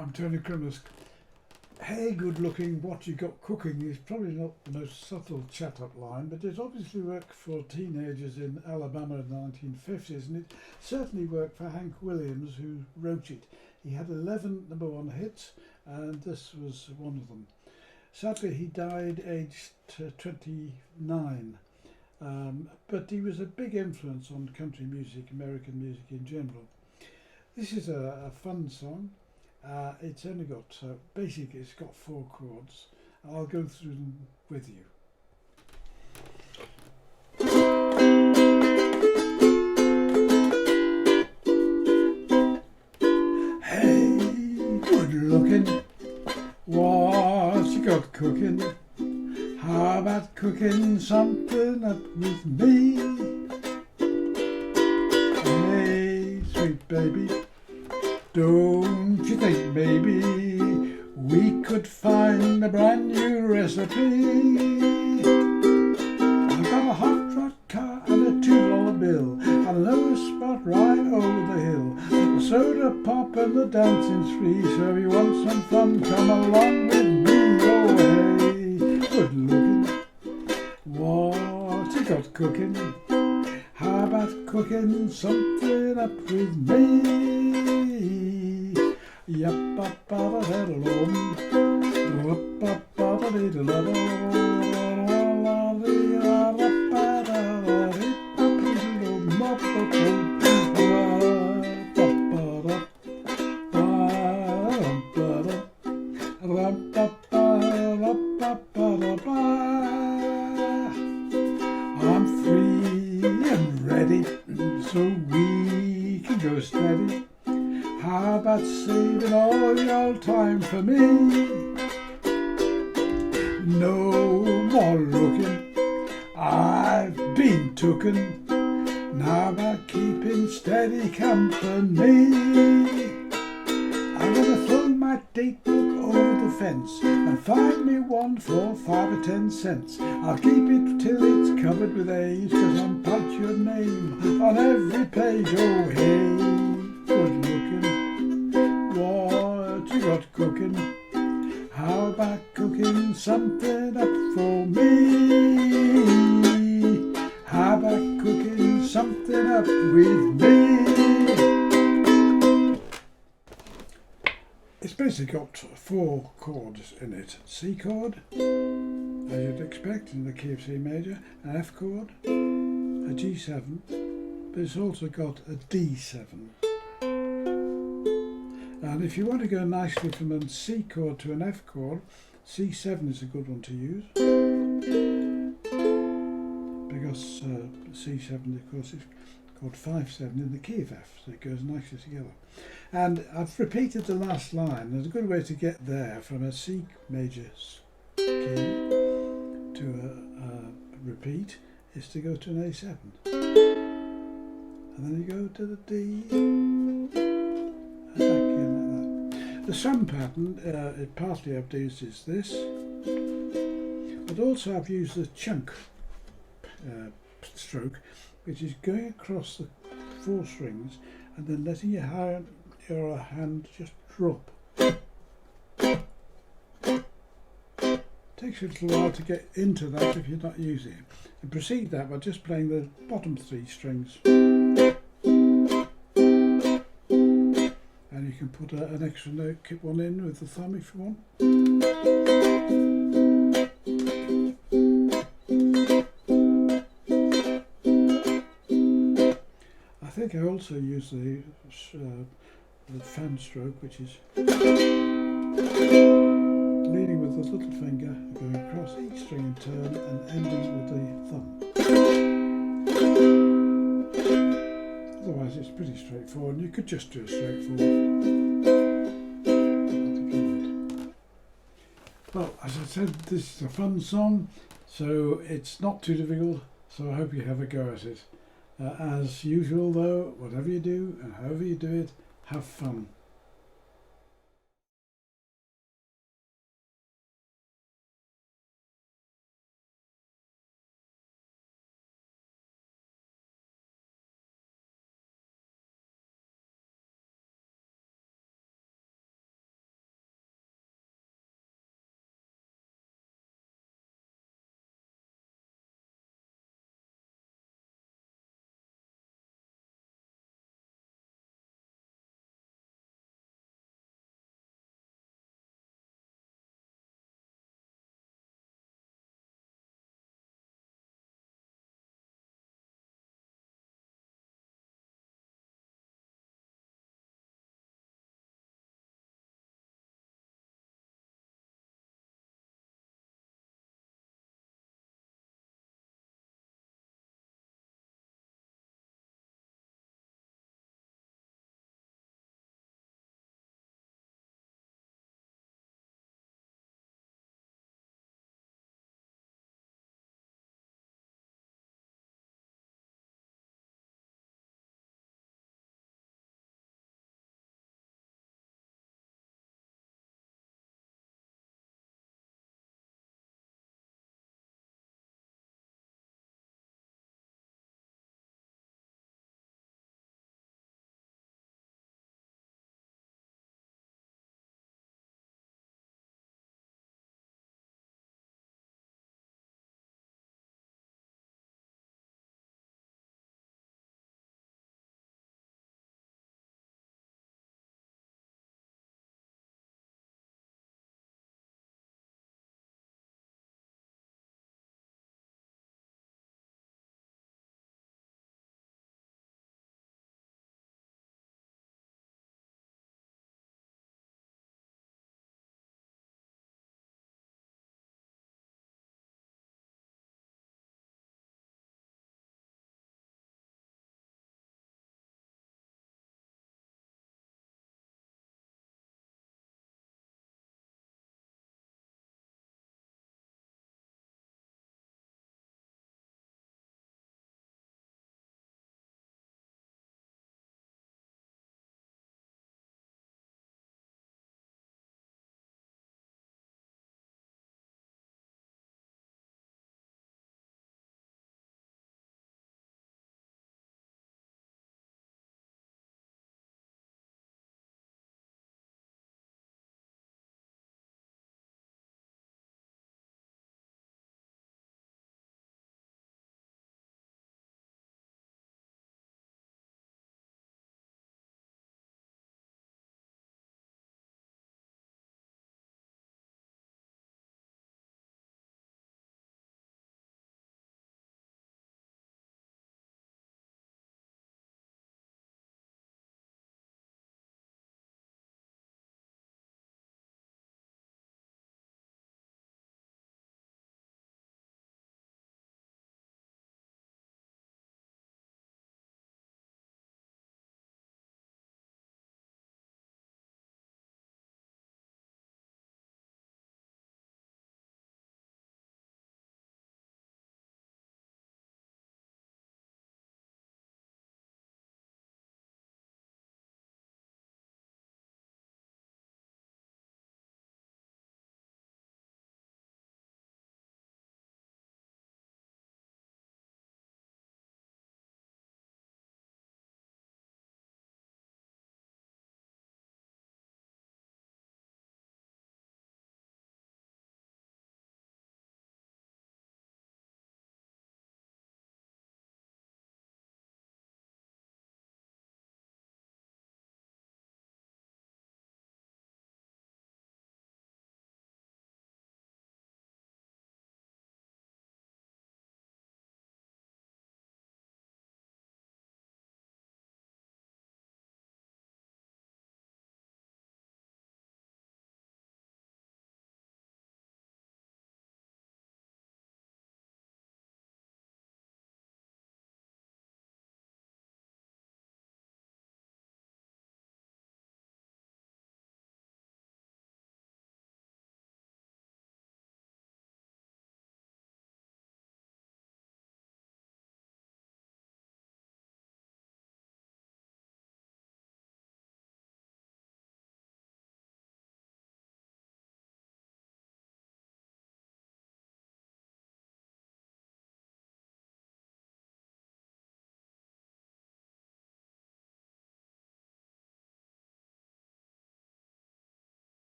I'm Tony Crimmers. Hey, good looking, what you got cooking is probably not the most subtle chat-up line, but it obviously worked for teenagers in Alabama in the 1950s, and it certainly worked for Hank Williams, who wrote it. He had 11 #1 hits, and this was one of them. Sadly, he died aged 29, but he was a big influence on country music, American music in general. This is a fun song. It's only got, basically it's got 4 chords. I'll go through them with you. Hey, good looking, what you got cooking? How about cooking something up with me? Hey, sweet baby, don't you think maybe we could find a brand new recipe? I've got a hot rod car and a $2 bill, and I know a spot right over the hill. The soda pop and the dancing's free, so if you want some fun, come along with me. Oh hey, good looking, what you got cooking? How about cooking something up with me? I'm free and ready, so we can go steady. How about saving all your time for me? No more looking, I've been tooken. Now about keeping steady company. I'm gonna throw my date book over the fence and find me one for 5 or 10 cents. I'll keep it till it's covered with A's, 'cause I'm put your name on every page. Oh hey, good looking, what you got cooking? How about cooking something up for me? How about cooking something up with me? It's basically got 4 chords in it. C chord, as you'd expect in the key of C major, an F chord, a G7, but it's also got a D7. And if you want to go nicely from a C chord to an F chord, C7 is a good one to use, because C7 of course is called 5/7 in the key of F, so it goes nicely together. And I've repeated the last line. There's a good way to get there from a C major key to a repeat is to go to an A7, and then you go to the D, and back in like that. The strum pattern, it partly I've used is this, but also I've used the chunk stroke, which is going across the 4 strings and then letting your hand just drop. Takes you a little while to get into that if you're not using it. And proceed that by just playing the bottom 3 strings. And you can put an extra note, kip one in with the thumb if you want. I think I also use the fan stroke, which is leading with the little finger, going across each string in turn and ending with the thumb. Otherwise it's pretty straightforward, and you could just do a straightforward. Well, as I said, this is a fun song, so it's not too difficult, so I hope you have a go at it. As usual though, whatever you do and however you do it, have fun.